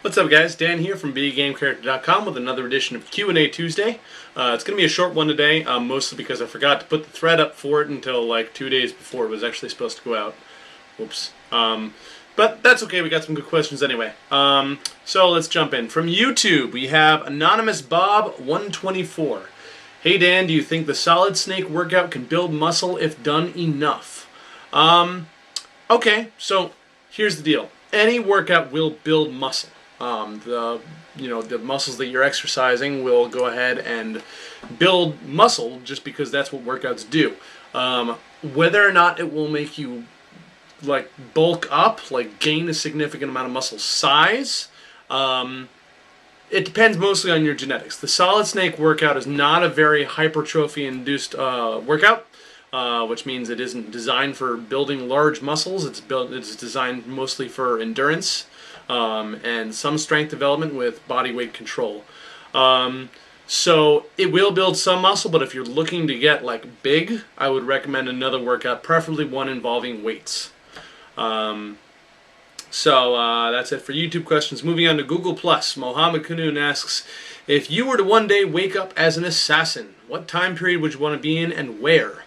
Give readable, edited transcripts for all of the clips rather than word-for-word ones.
What's up, guys? Dan here from VideoGameCharacter.com with another edition of Q&A Tuesday. It's going to be a short one today, mostly because I forgot to put the thread up for it until like 2 days before it was actually supposed to go out. Whoops. But that's okay, we got some good questions anyway. So let's jump in. From YouTube, we have Anonymous Bob 124. Hey Dan, do you think the solid snake workout can build muscle if done enough? Okay, so here's the deal. Any workout will build muscle. The muscles that you're exercising will go ahead and build muscle just because that's what workouts do. Whether or not it will make you like bulk up, like gain a significant amount of muscle size, it depends mostly on your genetics. The solid snake workout is not a very hypertrophy induced workout, which means it isn't designed for building large muscles. It's designed mostly for endurance and some strength development with body weight control. So it will build some muscle, but if you're looking to get like big, I would recommend another workout, preferably one involving weights. That's it for YouTube questions. Moving on to Google+. Mohammed Kanoon asks, if you were to one day wake up as an assassin, what time period would you want to be in and where?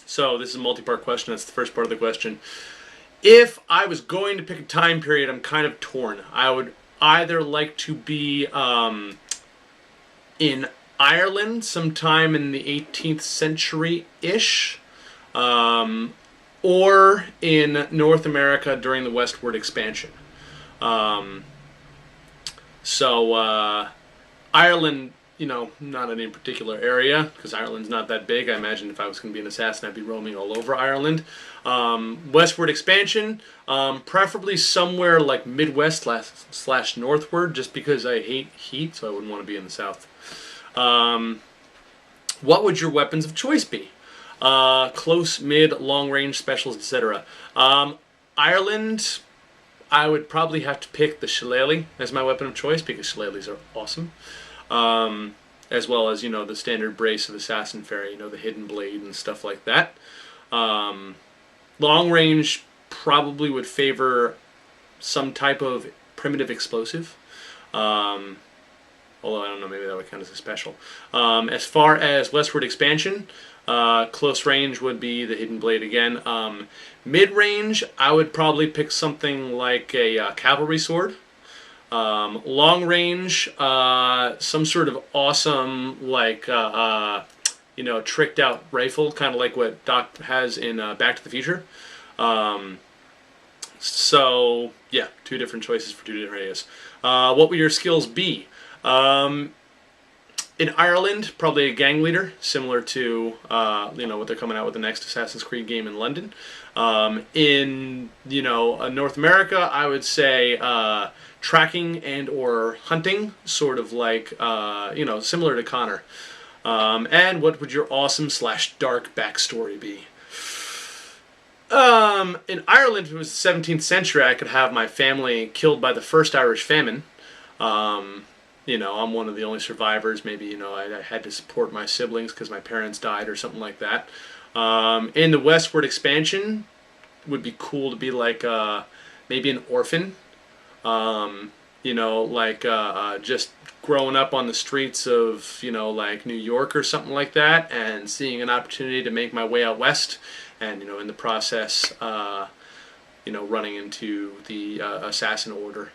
So this is a multi-part question. That's the first part of the question. If I was going to pick a time period, I'm kind of torn. I would either like to be in Ireland sometime in the 18th century-ish, or in North America during the westward expansion. Ireland, not in any particular area, because Ireland's not that big. I imagine if I was going to be an assassin, I'd be roaming all over Ireland. Westward expansion, preferably somewhere like Midwest / northward, just because I hate heat, so I wouldn't want to be in the south. What would your weapons of choice be? Close, mid, long range, specials, etc. Ireland, I would probably have to pick the shillelagh as my weapon of choice because shillelaghs are awesome. As well as, the standard brace of assassin fairy, the hidden blade and stuff like that. Long range probably would favor some type of primitive explosive. Although I don't know, maybe that would count as a special. As far as westward expansion, close range would be the hidden blade again. Mid-range, I would probably pick something like a cavalry sword. Long range, some sort of awesome, tricked out rifle, kind of like what Doc has in Back to the Future. Yeah, two different choices for two different areas. What would your skills be? In Ireland, probably a gang leader, similar to what they're coming out with the next Assassin's Creed game in London. In North America, I would say tracking and or hunting, sort of like similar to Connor. And what would your awesome / dark backstory be? In Ireland, if it was the 17th century, I could have my family killed by the first Irish famine. I'm one of the only survivors. Maybe, I had to support my siblings because my parents died or something like that. In the westward expansion, would be cool to be like maybe an orphan. Just growing up on the streets of, New York or something like that, and seeing an opportunity to make my way out west, and, in the process, running into the assassin order.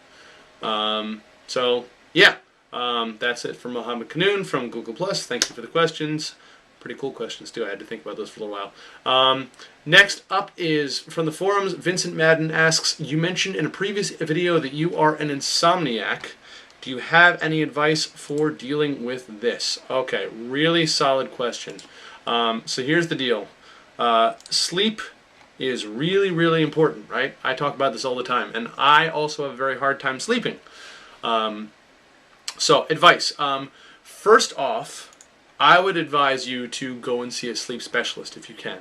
That's it for Mohammed Kanoon from Google+. Thank you for the questions. Pretty cool questions, too. I had to think about those for a little while. Next up is, from the forums, Vincent Madden asks, you mentioned in a previous video that you are an insomniac. Do you have any advice for dealing with this? Okay, really solid question. So here's the deal. Sleep is really, really important, right? I talk about this all the time, and I also have a very hard time sleeping. So, advice. First off, I would advise you to go and see a sleep specialist if you can.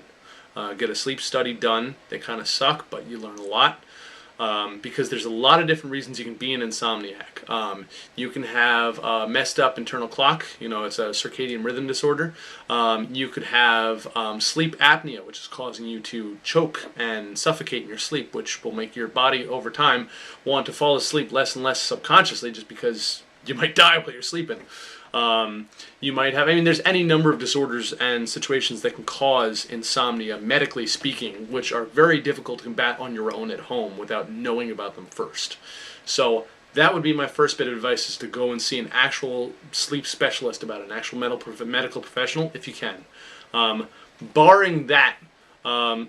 Get a sleep study done. They kind of suck, but you learn a lot. because there's a lot of different reasons you can be an insomniac. You can have a messed up internal clock, it's a circadian rhythm disorder. You could have sleep apnea, which is causing you to choke and suffocate in your sleep, which will make your body over time want to fall asleep less and less subconsciously, just because you might die while you're sleeping. You might have, there's any number of disorders and situations that can cause insomnia, medically speaking, which are very difficult to combat on your own at home without knowing about them first. So that would be my first bit of advice, is to go and see an actual sleep specialist about it, an actual medical professional, if you can. Barring that,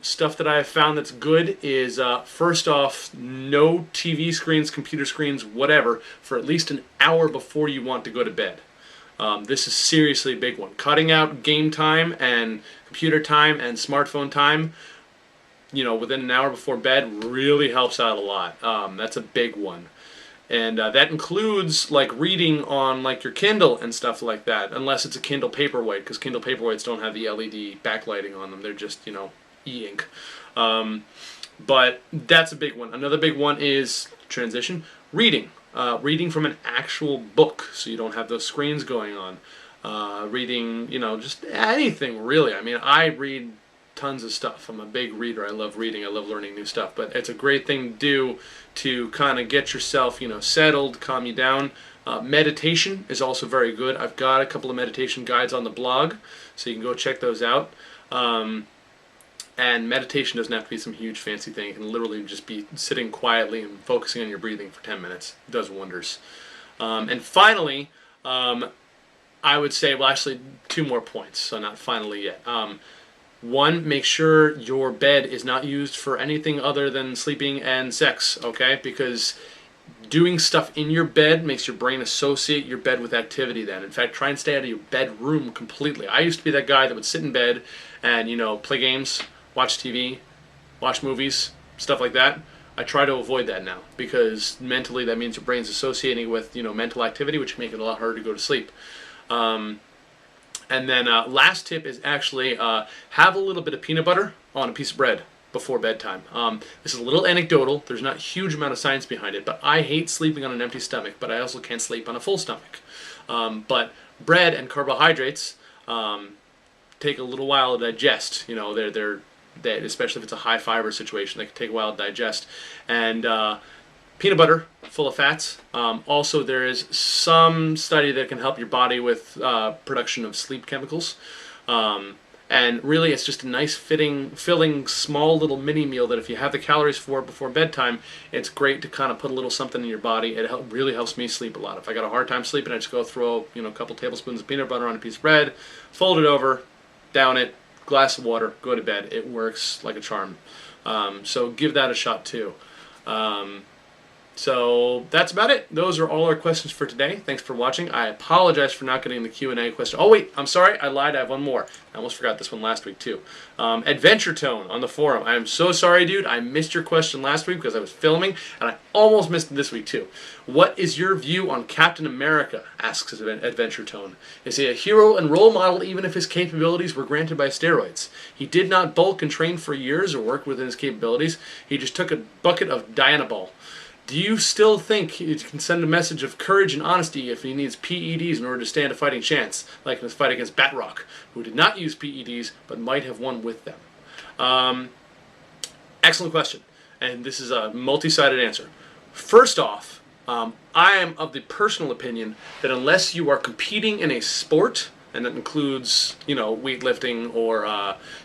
stuff that I have found that's good is, first off, no TV screens, computer screens, whatever, for at least an hour before you want to go to bed. This is seriously a big one. Cutting out game time and computer time and smartphone time, within an hour before bed really helps out a lot. That's a big one. And that includes like reading on like your Kindle and stuff like that, unless it's a Kindle Paperwhite, because Kindle Paperwhites don't have the LED backlighting on them. They're just, e-ink. But that's a big one. Another big one is, transition, reading. Reading from an actual book, so you don't have those screens going on. Reading, just anything really. I read tons of stuff. I'm a big reader. I love reading. I love learning new stuff. But it's a great thing to do to kind of get yourself, settled, calm you down. Meditation is also very good. I've got a couple of meditation guides on the blog, so you can go check those out. And meditation doesn't have to be some huge fancy thing. It can literally just be sitting quietly and focusing on your breathing for 10 minutes. It does wonders. And finally, I would say, well, actually, 2 more points, so not finally yet. One, make sure your bed is not used for anything other than sleeping and sex, okay? Because doing stuff in your bed makes your brain associate your bed with activity then. In fact, try and stay out of your bedroom completely. I used to be that guy that would sit in bed and, play games, watch TV, watch movies, stuff like that. I try to avoid that now, because mentally that means your brain's associating with, mental activity, which can make it a lot harder to go to sleep. And then last tip is actually have a little bit of peanut butter on a piece of bread before bedtime. This is a little anecdotal. There's not a huge amount of science behind it, but I hate sleeping on an empty stomach, but I also can't sleep on a full stomach. But bread and carbohydrates take a little while to digest. That, especially if it's a high fiber situation, they can take a while to digest. And peanut butter, full of fats. Also, there is some study that can help your body with production of sleep chemicals. And really, it's just a nice filling, small little mini meal that if you have the calories for it before bedtime, it's great to kind of put a little something in your body. It really helps me sleep a lot. If I got a hard time sleeping, I just go throw a couple tablespoons of peanut butter on a piece of bread, fold it over, down it, glass of water, go to bed. It works like a charm. So give that a shot too. So that's about it. Those are all our questions for today. Thanks for watching. I apologize for not getting the Q&A question. Oh wait, I'm sorry, I lied. I have one more. I almost forgot this one last week too. Adventure Tone on the forum. I am so sorry, dude. I missed your question last week because I was filming, and I almost missed it this week too. What is your view on Captain America? Asks Adventure Tone. Is he a hero and role model even if his capabilities were granted by steroids? He did not bulk and train for years or work within his capabilities. He just took a bucket of Dianabol. Do you still think he can send a message of courage and honesty if he needs PEDs in order to stand a fighting chance, like in his fight against Batroc, who did not use PEDs but might have won with them? Excellent question, and this is a multi-sided answer. First off, I am of the personal opinion that unless you are competing in a sport, and that includes, weightlifting or,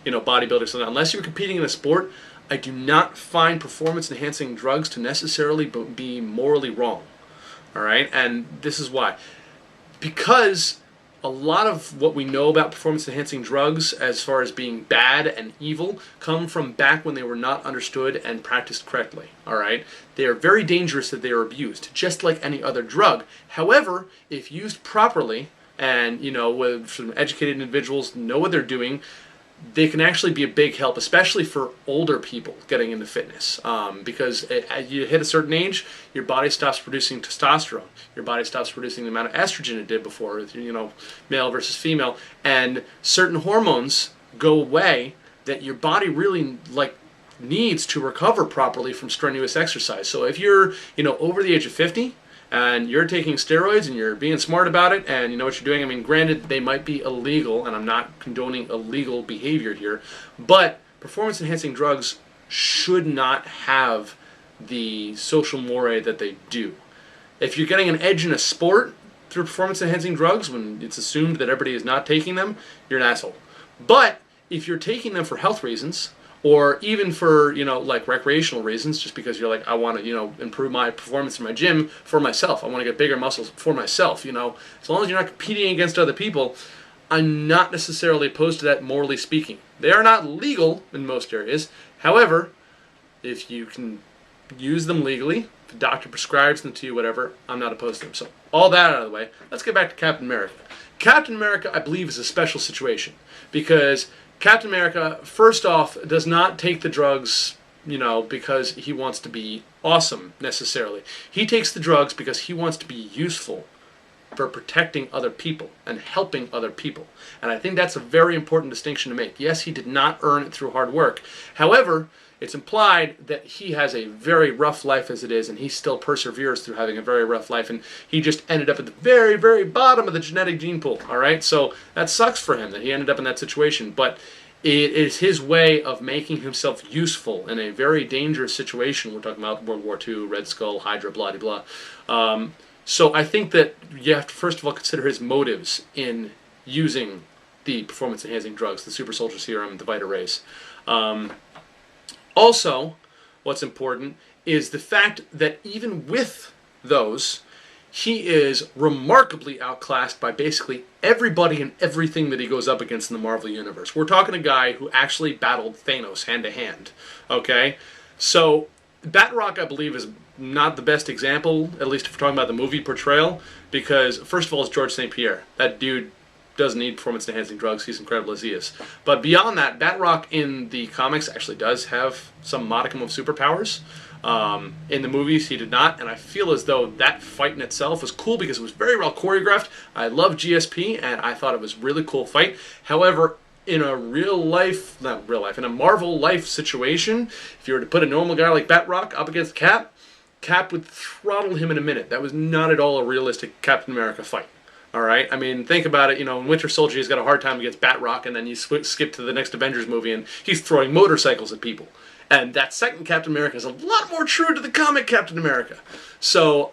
bodybuilding, something, unless you're competing in a sport, I do not find performance-enhancing drugs to necessarily be morally wrong. All right? And this is why. Because a lot of what we know about performance-enhancing drugs as far as being bad and evil come from back when they were not understood and practiced correctly. All right? They are very dangerous if they are abused, just like any other drug. However, if used properly and, with some educated individuals know what they're doing, they can actually be a big help, especially for older people getting into fitness. Because as you hit a certain age, your body stops producing testosterone. Your body stops producing the amount of estrogen it did before, male versus female. And certain hormones go away that your body really, needs to recover properly from strenuous exercise. So if you're, over the age of 50 and you're taking steroids and you're being smart about it and you know what you're doing, I mean, granted, they might be illegal, and I'm not condoning illegal behavior here, but performance-enhancing drugs should not have the social moray that they do. If you're getting an edge in a sport through performance-enhancing drugs, when it's assumed that everybody is not taking them, you're an asshole. But if you're taking them for health reasons, or even for, like recreational reasons, just because you're like, I want to, improve my performance in my gym for myself. I want to get bigger muscles for myself, As long as you're not competing against other people, I'm not necessarily opposed to that, morally speaking. They are not legal in most areas. However, if you can use them legally, if the doctor prescribes them to you, whatever, I'm not opposed to them. So all that out of the way, let's get back to Captain America. Captain America, I believe, is a special situation because Captain America, first off, does not take the drugs, because he wants to be awesome, necessarily. He takes the drugs because he wants to be useful for protecting other people and helping other people. And I think that's a very important distinction to make. Yes, he did not earn it through hard work. However, it's implied that he has a very rough life as it is, and he still perseveres through having a very rough life, and he just ended up at the very, very bottom of the genetic gene pool, all right? So that sucks for him that he ended up in that situation, but it is his way of making himself useful in a very dangerous situation. We're talking about World War II, Red Skull, Hydra, blah-de-blah. So I think that you have to, first of all, consider his motives in using the performance-enhancing drugs, the Super Soldier Serum, the Vita Race. Also, what's important is the fact that even with those, he is remarkably outclassed by basically everybody and everything that he goes up against in the Marvel Universe. We're talking a guy who actually battled Thanos hand-to-hand, okay? So, Batroc, I believe, is not the best example, at least if we're talking about the movie portrayal, because, first of all, it's George St. Pierre. That dude doesn't need performance-enhancing drugs. He's incredible as he is. But beyond that, Batroc in the comics actually does have some modicum of superpowers. In the movies, he did not, and I feel as though that fight in itself was cool because it was very well choreographed. I love GSP, and I thought it was a really cool fight. However, in a in a Marvel life situation, if you were to put a normal guy like Batroc up against Cap would throttle him in a minute. That was not at all a realistic Captain America fight. All right, I mean, think about it. In Winter Soldier, he's got a hard time against Batroc, and then you skip to the next Avengers movie, and he's throwing motorcycles at people. And that second Captain America is a lot more true to the comic Captain America. So,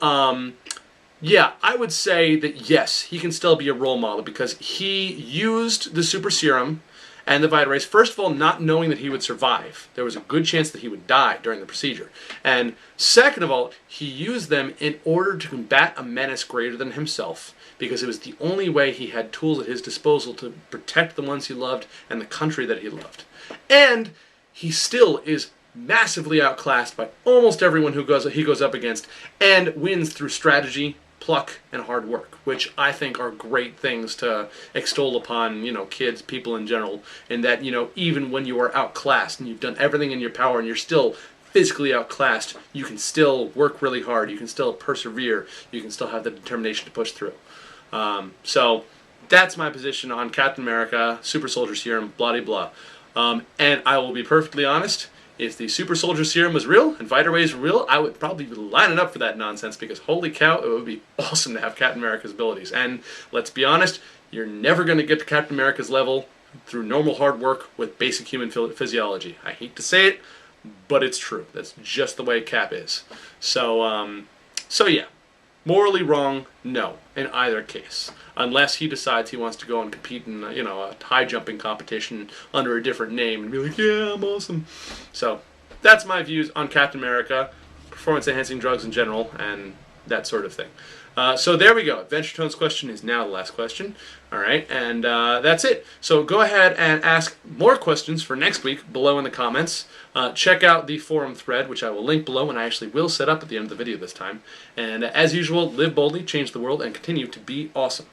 yeah, I would say that yes, he can still be a role model because he used the Super Serum and the Vita Race, first of all, not knowing that he would survive. There was a good chance that he would die during the procedure. And second of all, he used them in order to combat a menace greater than himself, because it was the only way he had tools at his disposal to protect the ones he loved and the country that he loved. And he still is massively outclassed by almost everyone he goes up against, and wins through strategy, pluck, and hard work, which I think are great things to extol upon, kids, people in general, and that, even when you are outclassed and you've done everything in your power and you're still physically outclassed, you can still work really hard, you can still persevere, you can still have the determination to push through. So that's my position on Captain America, Super Soldier Serum, blah-de-blah. And I will be perfectly honest, if the Super Soldier Serum was real and Vita Rays were real, I would probably be lining up for that nonsense because holy cow, it would be awesome to have Captain America's abilities. And let's be honest, you're never going to get to Captain America's level through normal hard work with basic human physiology. I hate to say it, but it's true. That's just the way Cap is. So yeah. Morally wrong, no, in either case. Unless he decides he wants to go and compete in, a high jumping competition under a different name and be like, yeah, I'm awesome. So, that's my views on Captain America, performance-enhancing drugs in general, and that sort of thing. So there we go. Adventure Tone's question is now the last question. All right, and that's it. So go ahead and ask more questions for next week below in the comments. Check out the forum thread, which I will link below, and I actually will set up at the end of the video this time. And as usual, live boldly, change the world, and continue to be awesome.